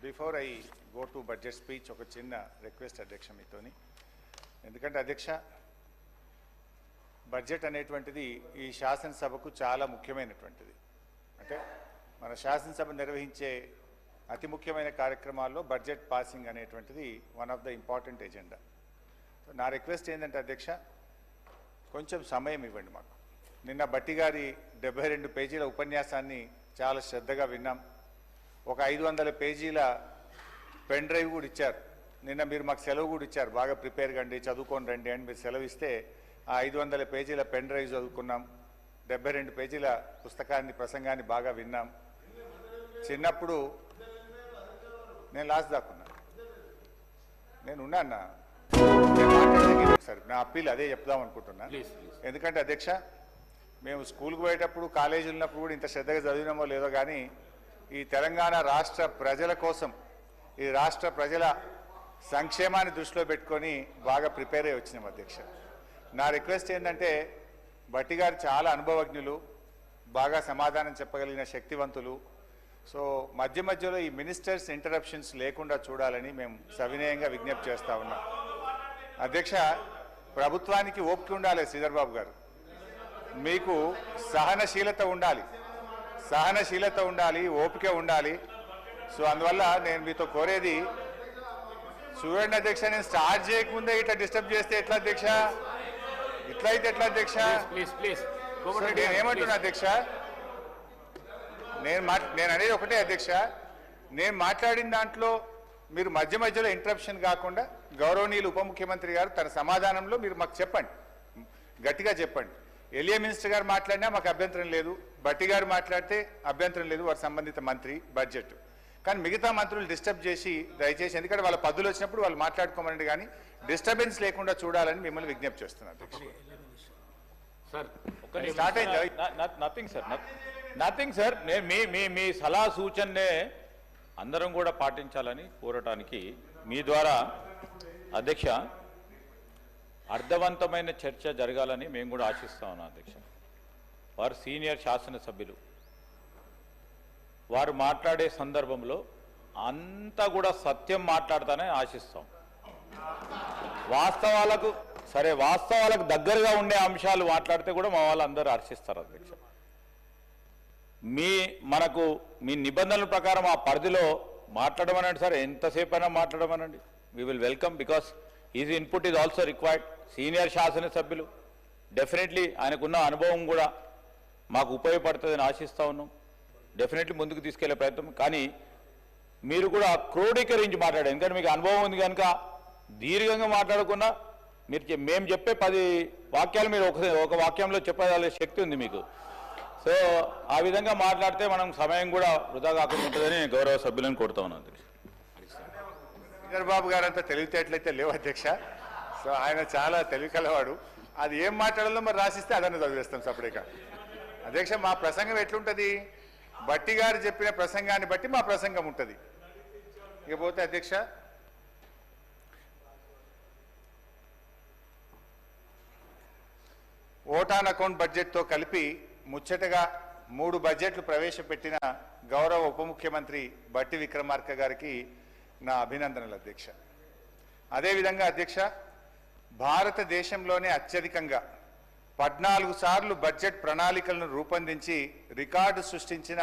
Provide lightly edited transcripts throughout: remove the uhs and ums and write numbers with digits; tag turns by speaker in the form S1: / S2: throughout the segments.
S1: Before I go to budget speech ఒక చిన్న request అధ్యక్ష మీతోని. ఎందుకంటే అధ్యక్ష బడ్జెట్ అనేటువంటిది ఈ శాసనసభకు చాలా ముఖ్యమైనటువంటిది. అంటే మన శాసనసభ నిర్వహించే అతి ముఖ్యమైన కార్యక్రమాల్లో బడ్జెట్ పాసింగ్ అనేటువంటిది one of the important agenda. నా రిక్వెస్ట్ ఏంటంటే అధ్యక్ష కొంచెం సమయం ఇవ్వండి మాకు. నిన్న బట్టి గారి 72 పేజీల ఉపన్యాసాన్ని చాలా శ్రద్ధగా విన్నాం. ఒక 500 పేజీల పెన్ డ్రైవ్ కూడా ఇచ్చారు. నిన్న మీరు మాకు సెలవు కూడా ఇచ్చారు, బాగా ప్రిపేర్ కండి, చదువుకొని రండి అని మీరు సెలవు ఇస్తే ఆ 500 పేజీల పెన్ డ్రైవ్ చదువుకున్నాం. 72 పేజీల పుస్తకాన్ని ప్రసంగాన్ని బాగా విన్నాం. చిన్నప్పుడు నేను లాస్ట్ దాకున్నా, నేను ఉన్నాను సార్. నా అప్పీల్ అదే చెప్దాం అనుకుంటున్నా. ఎందుకంటే అధ్యక్ష మేము స్కూల్కి పోయేటప్పుడు కాలేజీ ఉన్నప్పుడు కూడా ఇంత శ్రద్ధగా చదివినామో లేదో కానీ ఈ తెలంగాణ రాష్ట్ర ప్రజల కోసం, ఈ రాష్ట్ర ప్రజల సంక్షేమాన్ని దృష్టిలో పెట్టుకొని బాగా ప్రిపేర్ అయ్యి వచ్చినాం అధ్యక్ష. నా రిక్వెస్ట్ ఏంటంటే బట్టి గారు చాలా అనుభవజ్ఞులు, బాగా సమాధానం చెప్పగలిగిన శక్తివంతులు. సో మధ్య మధ్యలో ఈ మినిస్టర్స్ ఇంటరప్షన్స్ లేకుండా చూడాలని మేము సవినయంగా విజ్ఞప్తి చేస్తూ ఉన్నాం. అధ్యక్ష ప్రభుత్వానికి ఓపిక ఉండాలి. శ్రీధర్ బాబు గారు, మీకు సహనశీలత ఉండాలి, సహనశీలత ఉండాలి, ఓపిక ఉండాలి. సో అందువల్ల నేను మీతో కోరేది, చూడండి అధ్యక్ష, నేను స్టార్ట్ చేయకముందే ఇట్లా డిస్టర్బ్ చేస్తే ఎట్లా అధ్యక్ష? ఇట్లా అయితే ఎట్లా అధ్యక్ష? నేను ఏమంటున్నా అధ్యక్ష, నేను అనేది ఒకటే అధ్యక్ష, నేను మాట్లాడిన దాంట్లో మీరు మధ్య మధ్యలో ఇంటరప్షన్ కాకుండా గౌరవనీయులు ఉప ముఖ్యమంత్రి గారు తన సమాధానంలో మీరు మాకు చెప్పండి, గట్టిగా చెప్పండి. ఎలియా మినిస్టర్ గారు మాట్లాడినా మాకు అభ్యంతరం లేదు, బట్టి గారు మాట్లాడితే అభ్యంతరం లేదు, వారి సంబంధిత మంత్రి బడ్జెట్. కానీ మిగతా మంత్రులు డిస్టర్బ్ చేసి దయచేసి, ఎందుకంటే వాళ్ళ పద్దులు వచ్చినప్పుడు వాళ్ళు మాట్లాడుకోమనండి, కానీ డిస్టర్బెన్స్ లేకుండా చూడాలని మిమ్మల్ని విజ్ఞప్తి చేస్తున్నారు.
S2: నథింగ్ సార్, మీ సలహా సూచననే అందరం కూడా పాటించాలని కోరటానికి మీ ద్వారా అధ్యక్ష అర్థవంతమైన చర్చ జరగాలని మేము కూడా ఆశిస్తా ఉన్నాం అధ్యక్ష. వారు సీనియర్ శాసనసభ్యులు, వారు మాట్లాడే సందర్భంలో అంతా కూడా సత్యం మాట్లాడతానని ఆశిస్తాం. వాస్తవాలకు దగ్గరగా ఉండే అంశాలు మాట్లాడితే కూడా మా వాళ్ళు అందరూ హర్షిస్తారు అధ్యక్ష. మీ నిబంధనల ప్రకారం ఆ పరిధిలో మాట్లాడమనండి సార్, ఎంతసేపు అయినా మాట్లాడమనండి. We will welcome, because is input is also required. Senior శాసనసభ్యులు, డెఫినెట్లీ ఆయనకున్న అనుభవం కూడా మాకు ఉపయోగపడుతుందని ఆశిస్తూ ఉన్నాం. డెఫినెట్లీ ముందుకు తీసుకెళ్లే ప్రయత్నం. కానీ మీరు కూడా క్రోడీకరించి మాట్లాడారు, ఎందుకంటే మీకు అనుభవం ఉంది కనుక దీర్ఘంగా మాట్లాడకుండా మేము చెప్పే 10 వాక్యాలు మీరు ఒక వాక్యంలో చెప్పగల శక్తి ఉంది మీకు. సో ఆ విధంగా మాట్లాడితే మనం సమయం కూడా వృధా కాకుండా ఉంటుందని గౌరవ సభ్యులను కోరుతా ఉన్నాను అధ్యక్ష.
S1: శ్రీధర్ బాబు గారు అంతా తెలివితేటలయితే లేవు అధ్యక్ష. సో ఆయన చాలా తెలివి కలవాడు. అది ఏం మాట్లాడాలో మరి రాసిస్తే అదన్నీ చదివేస్తాం సపరేట్గా. అధ్యక్ష మా ప్రసంగం ఎట్లుంటుంది, బట్టి గారు చెప్పిన ప్రసంగాన్ని బట్టి మా ప్రసంగం ఉంటుంది. ఇకపోతే అధ్యక్ష ఓటాన్ అకౌంట్ బడ్జెట్తో కలిపి ముచ్చటగా 3 బడ్జెట్లు ప్రవేశపెట్టిన గౌరవ ఉప ముఖ్యమంత్రి బట్టి విక్రమార్క గారికి నా అభినందనలు అధ్యక్ష. అదేవిధంగా అధ్యక్ష భారతదేశంలోనే అత్యధికంగా 14 సార్లు బడ్జెట్ ప్రణాళికలను రూపొందించి రికార్డు సృష్టించిన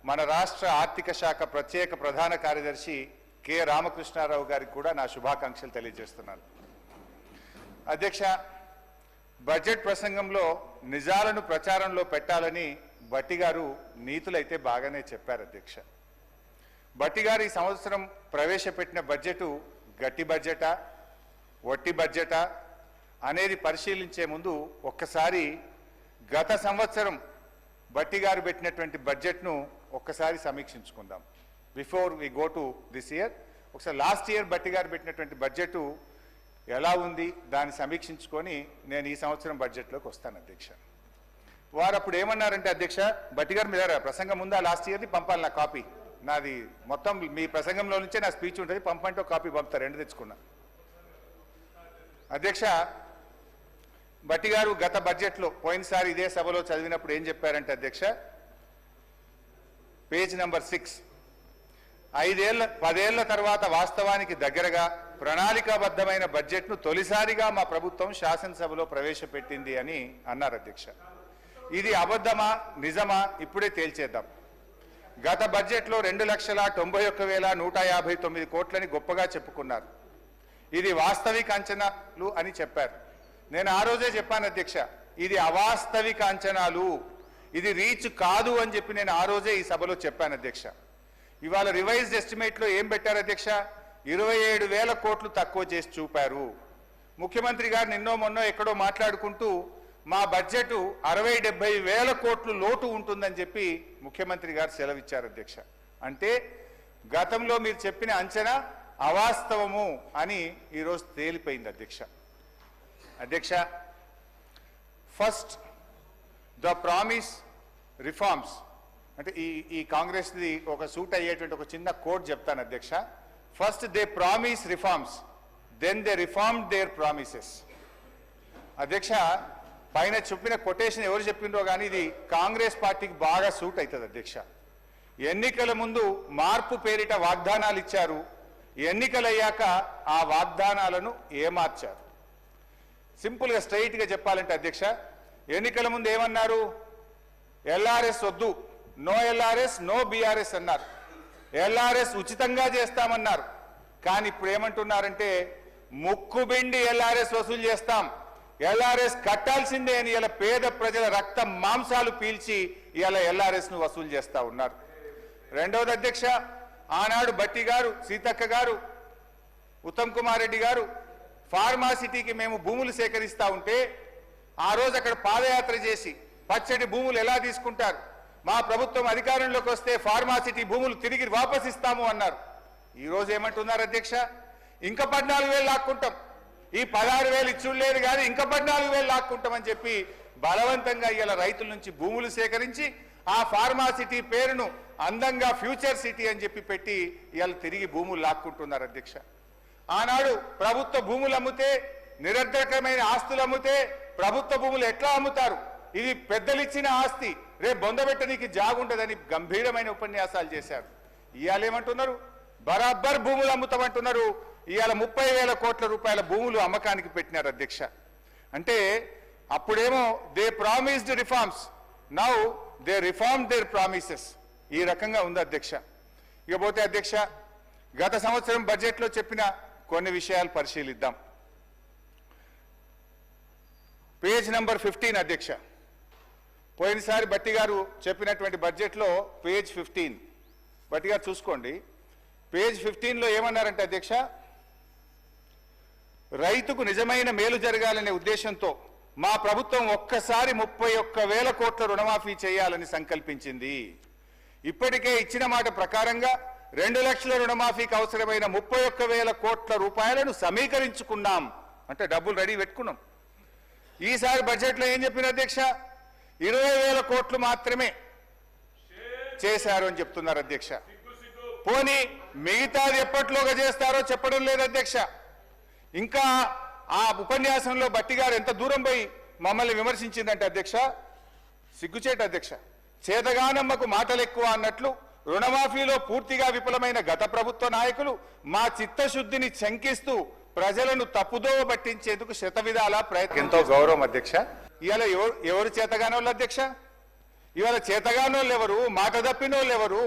S1: మన రాష్ట్ర ఆర్థిక శాఖ ప్రత్యేక ప్రధాన కార్యదర్శి కె రామకృష్ణారావు గారికి కూడా నా శుభాకాంక్షలు తెలియజేస్తున్నాను. అధ్యక్ష బడ్జెట్ ప్రసంగంలో నిజాలను ప్రచారంలో పెట్టాలని బట్టి గారు నీతులైతే బాగానే చెప్పారు అధ్యక్ష. బట్టి గారు ఈ సంవత్సరం ప్రవేశపెట్టిన బడ్జెటు గట్టి బడ్జెటా, వట్టి బడ్జెటా అనేది పరిశీలించే ముందు ఒక్కసారి గత సంవత్సరం బట్టి గారు పెట్టినటువంటి బడ్జెట్ను ఒక్కసారి సమీక్షించుకుందాం. Before we go to this year ఒకసారి లాస్ట్ ఇయర్ బట్టి గారు పెట్టినటువంటి బడ్జెట్ ఎలా ఉంది దాన్ని సమీక్షించుకొని నేను ఈ సంవత్సరం బడ్జెట్లోకి వస్తాను అధ్యక్ష. వారు అప్పుడు ఏమన్నారంటే అధ్యక్ష, బట్టి గారు మీద ప్రసంగం ఉందా లాస్ట్ ఇయర్ది పంపాలి, నా కాపీ నాది మొత్తం మీ ప్రసంగంలో నుంచే నా స్పీచ్ ఉంటుంది, పంపంటే కాపీ పంపుతారు, 2 తెచ్చుకున్నా. అధ్యక్ష బట్టి గారు గత బడ్జెట్లో పోయినసారి ఇదే సభలో చదివినప్పుడు ఏం చెప్పారంటే అధ్యక్ష, పేజ్ నెంబర్ 6, 10 ఏళ్ల తర్వాత వాస్తవానికి దగ్గరగా ప్రణాళికాబద్ధమైన బడ్జెట్ను తొలిసారిగా మా ప్రభుత్వం శాసనసభలో ప్రవేశపెట్టింది అని అన్నారు అధ్యక్ష. ఇది అబద్ధమా నిజమా ఇప్పుడే తేల్చేద్దాం. గత బడ్జెట్లో 2,91,159 కోట్లని గొప్పగా చెప్పుకున్నారు. ఇది వాస్తవిక అంచనాలు అని చెప్పారు. నేను ఆ రోజే చెప్పాను అధ్యక్ష, ఇది అవాస్తవిక అంచనాలు, ఇది రీచ్ కాదు అని చెప్పి నేను ఆ రోజే ఈ సభలో చెప్పాను అధ్యక్ష. ఇవాళ రివైజ్డ్ ఎస్టిమేట్లో ఏం పెట్టారు అధ్యక్ష? 27,000 కోట్లు తక్కువ చేసి చూపారు. ముఖ్యమంత్రి గారు నిన్నో మొన్నో ఎక్కడో మాట్లాడుకుంటూ మా బడ్జెట్ 60-70 వేల కోట్లు లోటు ఉంటుందని చెప్పి ముఖ్యమంత్రి గారు సెలవిచ్చారు అధ్యక్ష. అంటే గతంలో మీరు చెప్పిన అంచనా అవాస్తవము అని ఈరోజు తేలిపోయింది అధ్యక్ష. అధ్యక్ష, ఫస్ట్ ద ప్రామిస్ రిఫార్మ్స్ అంటే ఈ కాంగ్రెస్ది ఒక సూట్ అయ్యేటువంటి ఒక చిన్న కోడ్ చెప్తాను అధ్యక్ష. First they promise reforms, then they reformed their promises. అధ్యక్ష, పైన చెప్పిన కొటేషన్ ఎవరు చెప్పిండ్రో కానీ ఇది కాంగ్రెస్ పార్టీకి బాగా సూట్ అవుతుంది అధ్యక్ష. ఎన్నికల ముందు మార్పు పేరిట వాగ్దానాలు ఇచ్చారు, ఎన్నికలయ్యాక ఆ వాగ్దానాలను ఏమార్చారు. సింపుల్గా స్ట్రైట్గా చెప్పాలంటే అధ్యక్ష, ఎన్నికల ముందు ఏమన్నారు? ఎల్ఆర్ఎస్ వద్దు, నో ఎల్ఆర్ఎస్ నో బీఆర్ఎస్ అన్నారు. ఎల్ఆర్ఎస్ ఉచితంగా చేస్తామన్నారు. కానీ ఇప్పుడు ఏమంటున్నారంటే ముక్కుబిండి ఎల్ఆర్ఎస్ వసూలు చేస్తాం, ఎల్ఆర్ఎస్ కట్టాల్సిందే అని ఇలా పేద ప్రజల రక్త మాంసాలు పీల్చి ఇలా ఎల్ఆర్ఎస్ ను వసూలు చేస్తా ఉన్నారు. రెండవది అధ్యక్ష, ఆనాడు బట్టి గారు, సీతక్క గారు, ఉత్తమ్ కుమార్ రెడ్డి గారు ఫార్మాసిటీకి మేము భూములు సేకరిస్తా ఉంటే ఆ రోజు అక్కడ పాదయాత్ర చేసి పచ్చటి భూములు ఎలా తీసుకుంటారు, మా ప్రభుత్వం అధికారంలోకి వస్తే ఫార్మాసిటీ భూములు తిరిగి వాపస్ ఇస్తాము అన్నారు. ఈ రోజు ఏమంటున్నారు అధ్యక్ష? ఇంకా 14,000 లాక్కుంటాం, ఈ 16,000 ఇచ్చుడు లేదు కానీ ఇంకా 14,000 లాక్కుంటామని చెప్పి బలవంతంగా ఇలా రైతుల నుంచి భూములు సేకరించి ఆ ఫార్మాసిటీ పేరును అందంగా ఫ్యూచర్ సిటీ అని చెప్పి పెట్టి ఇవాళ తిరిగి భూములు లాక్కుంటున్నారు అధ్యక్ష. ఆనాడు ప్రభుత్వ భూములు అమ్మితే, నిరర్ధకమైన ఆస్తులు అమ్మితే ప్రభుత్వ భూములు ఎట్లా అమ్ముతారు, ఇది పెద్దలిచ్చిన ఆస్తి, రేపు బొందబెట్టడానికి జాగుంటదని గంభీరమైన ఉపన్యాసాలు చేశారు. ఇవాళ ఏమంటున్నారు? బరాబర్ భూములు అమ్ముతామంటున్నారు. ఇవాళ 30,000 కోట్ల రూపాయల భూములు అమ్మకానికి పెట్టినారు అధ్యక్ష. అంటే అప్పుడేమో they promised reforms, now they reform there promises. ఈ రకంగా ఉంది అధ్యక్ష. ఇకపోతే అధ్యక్ష, గత సంవత్సరం బడ్జెట్లో చెప్పిన కొన్ని విషయాలు పరిశీలిద్దాం. పేజ్ నంబర్ 15 అధ్యక్ష. పోయినసారి బట్టి గారు చెప్పినటువంటి బడ్జెట్లో పేజ్ 15 బట్టి గారు చూసుకోండి. పేజ్ 15లో ఏమన్నారంటే అధ్యక్ష, రైతుకు నిజమైన మేలు జరగాలనే ఉద్దేశంతో మా ప్రభుత్వం ఒక్కసారి 31,000 కోట్ల రుణమాఫీ చేయాలని సంకల్పించింది. ఇప్పటికే ఇచ్చిన మాట ప్రకారంగా 2 లక్షల రుణమాఫీకి అవసరమైన 31,000 కోట్ల రూపాయలను సమీకరించుకున్నాం. అంటే డబ్బులు రెడీ పెట్టుకున్నాం. ఈసారి బడ్జెట్లో ఏం చెప్పిన అధ్యక్ష? 20,000 కోట్లు మాత్రమే చేశారు అని చెప్తున్నారు అధ్యక్ష. పోనీ మిగతాది ఎప్పట్లోగా చేస్తారో చెప్పడం లేదు అధ్యక్ష. ఇంకా ఆ ఉపన్యాసంలో బట్టి గారు ఎంత దూరం పోయి మమ్మల్ని విమర్శించిందంటే అధ్యక్ష, సిగ్గుచేట అధ్యక్ష. చేతగానమ్మకు మాటలు ఎక్కువ అన్నట్లు రుణమాఫీలో పూర్తిగా విఫలమైన గత ప్రభుత్వ నాయకులు మా చిత్తశుద్ధిని శంకిస్తూ ప్రజలను తప్పుదోవ పట్టించేందుకు శతవిధాల ప్రయత్నం. ఎంతో గౌరవం అధ్యక్ష. ఇవాళ ఎవరు చేతగానోళ్ళు అధ్యక్ష? ఇవాళ చేతగానోళ్ళు ఎవరు, మాట తప్పినోళ్ళు ఎవరు,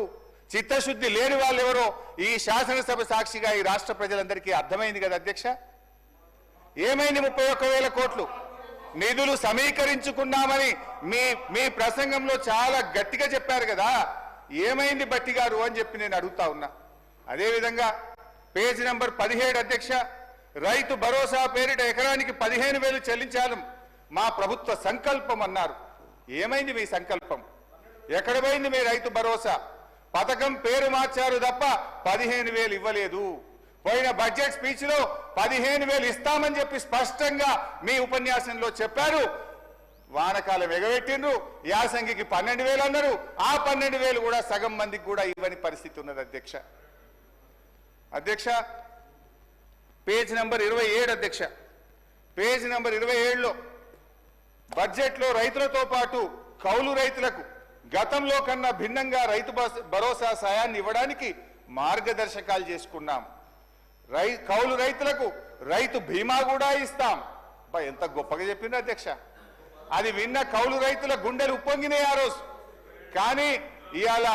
S1: చిత్తశుద్ధి లేని వాళ్ళు ఎవరో ఈ శాసనసభ సాక్షిగా ఈ రాష్ట్ర ప్రజలందరికీ అర్థమైంది కదా అధ్యక్ష. ఏమైంది? 31,000 కోట్లు నిధులు సమీకరించుకున్నామని మీ ప్రసంగంలో చాలా గట్టిగా చెప్పారు కదా. ఏమైంది బట్టి గారు అని చెప్పి నేను అడుగుతా ఉన్నా. అదేవిధంగా పేజ్ నంబర్ 17 అధ్యక్ష, రైతు భరోసా పేరిట ఎకరానికి 15,000 చెల్లించాలి మా ప్రభుత్వ సంకల్పం అన్నారు. ఏమైంది మీ సంకల్పం? ఎక్కడ పోయింది మీ రైతు భరోసా పథకం? పేరు మార్చారు తప్ప 15,000 ఇవ్వలేదు. పోయిన బడ్జెట్ స్పీచ్ లో 15,000 ఇస్తామని చెప్పి స్పష్టంగా మీ ఉపన్యాసంలో చెప్పారు. వానకాలం ఎగబెట్టిండ్రు, యాసంగికి 12,000 అన్నారు. ఆ 12,000 కూడా సగం మందికి కూడా ఇవ్వని పరిస్థితి ఉన్నది అధ్యక్ష. అధ్యక్ష, పేజ్ నంబర్ 27 అధ్యక్ష. పేజ్ నంబర్ 27లో బడ్జెట్లో రైతులతో పాటు కౌలు రైతులకు గతంలో కన్నా భిన్నంగా రైతు భరోసా సాయాన్ని ఇవ్వడానికి మార్గదర్శకాలు చేసుకున్నాం. కౌలు రైతులకు రైతు బీమా కూడా ఇస్తాం. ఎంత గొప్పగా చెప్పిండ్రు అధ్యక్ష. అది విన్న కౌలు రైతుల గుండెలు ఉప్పొంగినాయి ఆ రోజు. కానీ ఇవాళ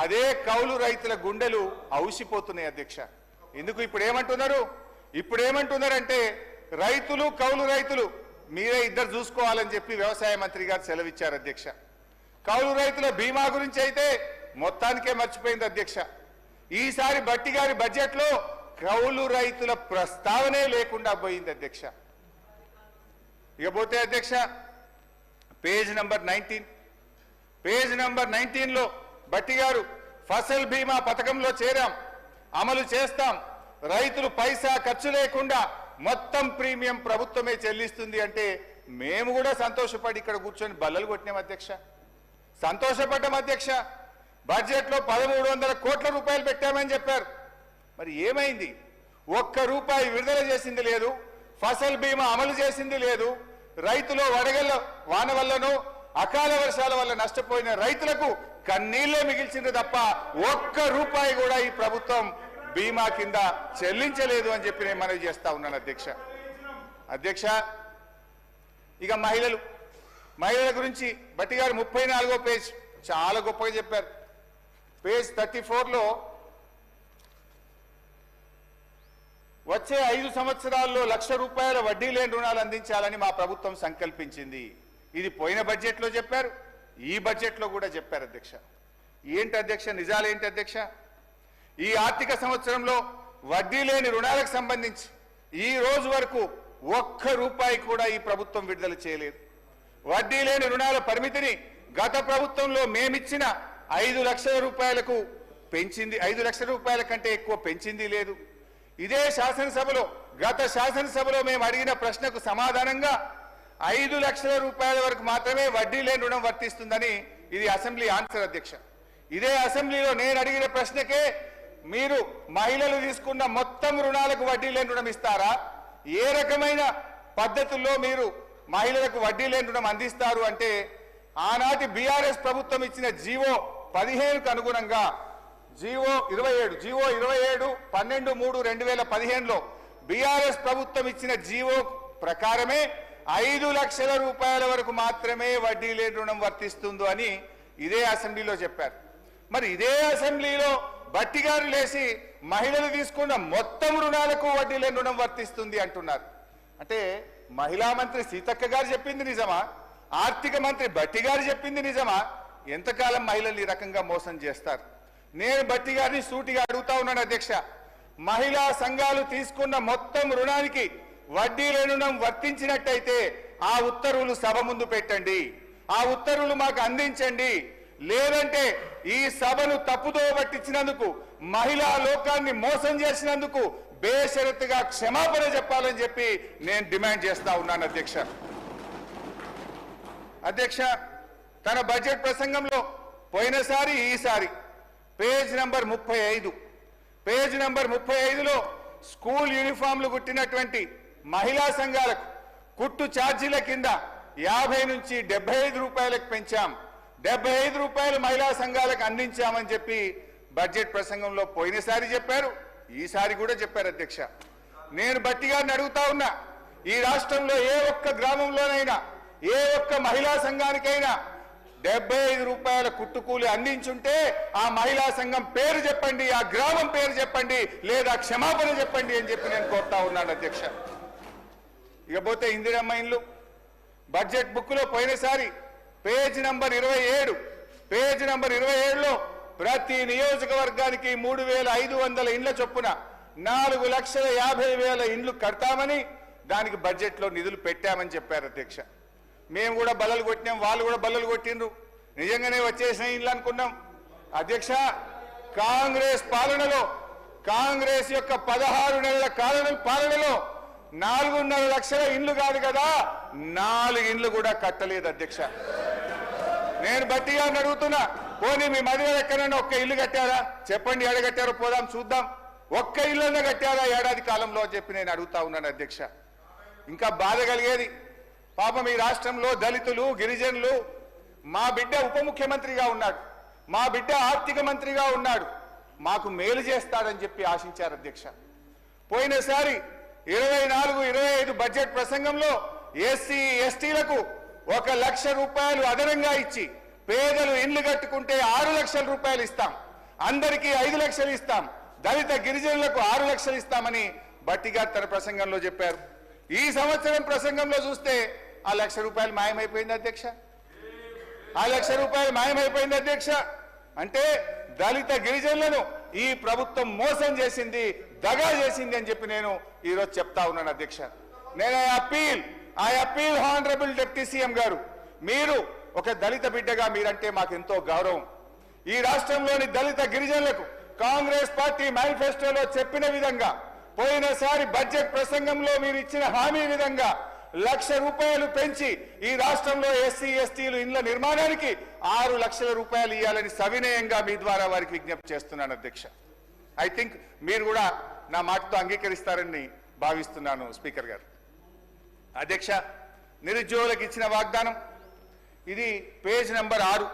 S1: అదే కౌలు రైతుల గుండెలు ఔసిపోతున్నాయి అధ్యక్ష. ఎందుకు ఇప్పుడు ఏమంటున్నారంటే రైతులు కౌలు రైతులు మీరే ఇద్దరు చూసుకోవాలని చెప్పి వ్యవసాయ మంత్రి గారు సెలవిచ్చారు అధ్యక్ష. కౌలు రైతుల బీమా గురించి అయితే మొత్తానికే మర్చిపోయింది అధ్యక్ష. ఈసారి భట్టి గారి బడ్జెట్లో కౌలు రైతుల ప్రస్తావనే లేకుండా పోయింది అధ్యక్ష. ఇకపోతే అధ్యక్ష పేజ్ నంబర్ 19లో భట్టి గారు ఫసల్ బీమా పథకంలో చేరాం, అమలు చేస్తాం, రైతులు పైసా ఖర్చు లేకుండా మొత్తం ప్రీమియం ప్రభుత్వమే చెల్లిస్తుంది అంటే మేము కూడా సంతోషపడి ఇక్కడ కూర్చొని బల్లలు కొట్టినాం అధ్యక్ష. సంతోషపడ్డాం అధ్యక్ష. బడ్జెట్లో 1300 కోట్ల రూపాయలు పెట్టామని చెప్పారు. మరి ఏమైంది? ₹1 విడుదల చేసింది లేదు, ఫసల్ బీమా అమలు చేసింది లేదు. రైతులు వడగళ్ల వాన వల్లనో అకాల వర్షాల వల్ల నష్టపోయిన రైతులకు కన్నీళ్లే మిగిల్చింది తప్ప ₹1 కూడా ఈ ప్రభుత్వం బీమా కింద చెల్లించలేదు అని చెప్పి నేను మనవి చేస్తా ఉన్నాను అధ్యక్ష. ఇక మహిళల గురించి భట్టి గారు 34వ పేజ్ చాలా గొప్పగా చెప్పారు. పేజ్ 34లో వచ్చే 5 సంవత్సరాల్లో ₹1,00,000 వడ్డీ లేని రుణాలు అందించాలని మా ప్రభుత్వం సంకల్పించింది. ఇది పోయిన బడ్జెట్లో చెప్పారు, ఈ బడ్జెట్లో కూడా చెప్పారు అధ్యక్ష. ఏంటి అధ్యక్ష నిజాలు ఏంటి అధ్యక్ష? ఈ ఆర్థిక సంవత్సరంలో వడ్డీ లేని రుణాలకు సంబంధించి ఈ రోజు వరకు ₹1 కూడా ఈ ప్రభుత్వం విడుదల చేయలేదు. వడ్డీ లేని రుణాల పరిమితిని గత ప్రభుత్వంలో మేమిచ్చిన 5 లక్షల రూపాయలకు పెంచింది, 5 లక్షల రూపాయల కంటే ఎక్కువ పెంచింది లేదు. ఇదే శాసనసభలో గత శాసనసభలో మేము అడిగిన ప్రశ్నకు సమాధానంగా 5 లక్షల రూపాయల వరకు మాత్రమే వడ్డీ లేని రుణం వర్తిస్తుందని ఇది అసెంబ్లీ ఆన్సర్ అధ్యక్ష. ఇదే అసెంబ్లీలో నేను అడిగిన ప్రశ్నకే మీరు మహిళలు తీసుకున్న మొత్తం రుణాలకు వడ్డీ లేని రుణం ఇస్తారా, ఏ రకమైన పద్ధతుల్లో మీరు మహిళలకు వడ్డీ లేని రుణం అందిస్తారు అంటే ఆనాటి బీఆర్ఎస్ ప్రభుత్వం ఇచ్చిన జీవో 15కు అనుగుణంగా జీవో 27 12/3/2015లో బీఆర్ఎస్ ప్రభుత్వం ఇచ్చిన జీవో ప్రకారమే 5 లక్షల రూపాయల వరకు మాత్రమే వడ్డీ లేని రుణం వర్తిస్తుందో అని ఇదే అసెంబ్లీలో చెప్పారు. మరి ఇదే అసెంబ్లీలో భట్టి గారు లేచి మహిళలు తీసుకున్న మొత్తం రుణాలకు వడ్డీ లేని రుణం వర్తిస్తుంది అంటున్నారు. అంటే మహిళా మంత్రి సీతక్క గారు చెప్పింది నిజమా, ఆర్థిక మంత్రి భట్టి గారు చెప్పింది నిజమా? ఎంతకాలం మహిళలు ఈ రకంగా మోసం చేస్తారు? నేను భట్టి గారిని సూటిగా అడుగుతా ఉన్నాను అధ్యక్ష. మహిళా సంఘాలు తీసుకున్న మొత్తం రుణానికి వడ్డీ లేని రుణం వర్తించినట్టయితే ఆ ఉత్తర్వులు సభ ముందు పెట్టండి, ఆ ఉత్తర్వులు మాకు అందించండి. లేదంటే ఈ సభను తప్పుదో పట్టించినందుకు, మహిళా లోకాన్ని మోసం చేసినందుకు బేషరతుగా క్షమాపణ చెప్పాలని చెప్పి నేను డిమాండ్ చేస్తా ఉన్నాను అధ్యక్ష. తన బడ్జెట్ ప్రసంగంలో పోయినసారి ఈసారి పేజ్ నంబర్ 35లో స్కూల్ యూనిఫామ్లు కుట్టినటువంటి మహిళా సంఘాలకు కుట్టు ఛార్జీల కింద 50 నుంచి ₹75 పెంచాం, ₹75 మహిళా సంఘాలకు అందించామని చెప్పి బడ్జెట్ ప్రసంగంలో పోయినసారి చెప్పారు, ఈసారి కూడా చెప్పారు అధ్యక్ష. నేను భట్టి గారిని అడుగుతా ఉన్నా, ఈ రాష్ట్రంలో ఏ ఒక్క గ్రామంలోనైనా ఏ ఒక్క మహిళా సంఘానికైనా ₹75 కుట్టుకూలి అందించుంటే ఆ మహిళా సంఘం పేరు చెప్పండి, ఆ గ్రామం పేరు చెప్పండి, లేదా క్షమాపణ చెప్పండి అని చెప్పి నేను కోరుతా ఉన్నాను అధ్యక్ష. ఇకపోతే ఇందిరమ్మ ఇండ్లు బడ్జెట్ బుక్లో పోయినసారి పేజ్ నంబర్ 27లో ప్రతి నియోజకవర్గానికి 3500 ఇండ్ల చొప్పున 4,50,000 ఇండ్లు కడతామని దానికి బడ్జెట్లో నిధులు పెట్టామని చెప్పారు అధ్యక్ష. మేము కూడా బల్లలు కొట్టినాం, వాళ్ళు కూడా బల్లలు కొట్టిండ్రు, నిజంగానే వచ్చేసిన ఇండ్లు అనుకున్నాం అధ్యక్ష. కాంగ్రెస్ పాలనలో, కాంగ్రెస్ యొక్క 16 నెలల పాలనలో 4.5 లక్షల ఇండ్లు కాదు కదా, 4 ఇండ్లు కూడా కట్టలేదు అధ్యక్ష. నేను భట్టి గారిని అడుగుతున్నా, పోనీ మీ మధ్యలో ఎక్కడైనా ఒక్క ఇల్లు కట్టారా చెప్పండి, ఎడగట్టారో పోదాం చూద్దాం. ఒక్క ఇల్లున్నా కట్టారా ఏడాది కాలంలో అని చెప్పి నేను అడుగుతా ఉన్నాను అధ్యక్ష. ఇంకా బాధ కలిగేది, పాపం ఈ రాష్ట్రంలో దళితులు, గిరిజనులు, మా బిడ్డ ఉప ముఖ్యమంత్రిగా ఉన్నాడు, మా బిడ్డ ఆర్థిక మంత్రిగా ఉన్నాడు,
S3: మాకు మేలు చేస్తాడని చెప్పి ఆశించారు అధ్యక్ష. పోయినసారి 24-25 బడ్జెట్ ప్రసంగంలో ఎస్సీ ఎస్టీలకు 1 లక్ష రూపాయలు అదనంగా ఇచ్చి పేదలు ఇండ్లు కట్టుకుంటే 6 లక్షల రూపాయలు ఇస్తాం, అందరికీ 5 లక్షలు ఇస్తాం, దళిత గిరిజనులకు 6 లక్షలు ఇస్తామని బట్టిగా తన ప్రసంగంలో చెప్పారు. ఈ సంవత్సరం ప్రసంగంలో చూస్తే ఆ 1 లక్ష రూపాయలు మాయమైపోయింది అధ్యక్ష. ఆ 1 లక్ష రూపాయలు మాయమైపోయింది అధ్యక్ష. అంటే దళిత గిరిజనులను ఈ ప్రభుత్వం మోసం చేసింది, దగా చేసింది అని చెప్పి నేను ఈరోజు చెప్తా ఉన్నాను అధ్యక్ష. నేను I appeal honourable deputy CM గారు, మీరు ఒక దళిత బిడ్డగా మీరంటే మాకు ఎంతో గౌరవం. ఈ రాష్ట్రంలోని దళిత గిరిజనులకు కాంగ్రెస్ పార్టీ మేనిఫెస్టోలో చెప్పిన విధంగా, పోయినసారి బడ్జెట్ ప్రసంగంలో మీరు ఇచ్చిన హామీ విధంగా 1 లక్ష రూపాయలు పెంచి ఈ రాష్ట్రంలో ఎస్సీ ఎస్టీలు ఇండ్ల నిర్మాణానికి 6 లక్షల రూపాయలు ఇవ్వాలని సవినయంగా మీ ద్వారా వారికి విజ్ఞప్తి చేస్తున్నాను అధ్యక్ష. ఐ థింక్ మీరు కూడా నా మాటతో అంగీకరిస్తారని భావిస్తున్నాను స్పీకర్ గారు. అధ్యక్ష, నిరుద్యోగులకు ఇచ్చిన వాగ్దానం ఇది పేజ్ నంబర్ 6.